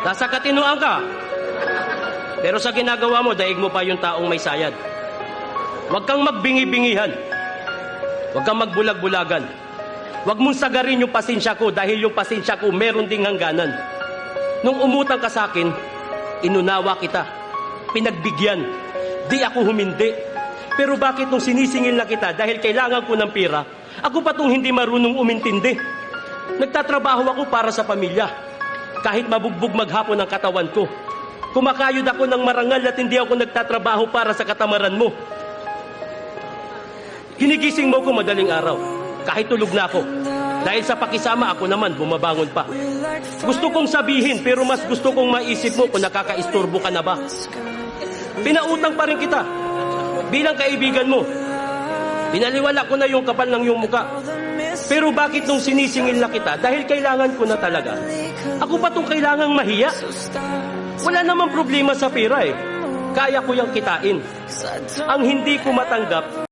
Nasa katinuan ka. Pero sa ginagawa mo, daig mo pa yung taong may sayad. Huwag kang magbingi-bingihan. Huwag kang magbulag-bulagan. Huwag mong sagarin yung pasensya ko dahil yung pasensya ko meron ding hangganan. Nung umutang ka sa akin, inunawa kita. Pinagbigyan. Di ako humindi. Pero bakit nung sinisingil na kita dahil kailangan ko ng pera, ako pa tong hindi marunong umintindi. Nagtatrabaho ako para sa pamilya. Kahit mabugbog maghapon ang katawan ko. Kumakayod ako ng marangal at hindi ako nagtatrabaho para sa katamaran mo. Ginigising mo ko madaling araw, kahit tulog na ako. Dahil sa pakisama ako naman, bumabangon pa. Gusto kong sabihin, pero mas gusto kong maisip mo kung nakakaistorbo ka na ba. Pinautang pa rin kita, bilang kaibigan mo. Binaliwala ko na yung kapal ng iyong muka. Pero bakit nung sinisingil na kita, dahil kailangan ko na talaga, ako pa tong kailangang mahiya? Wala namang problema sa pera eh. Kaya ko yung kitain. Ang hindi ko matanggap,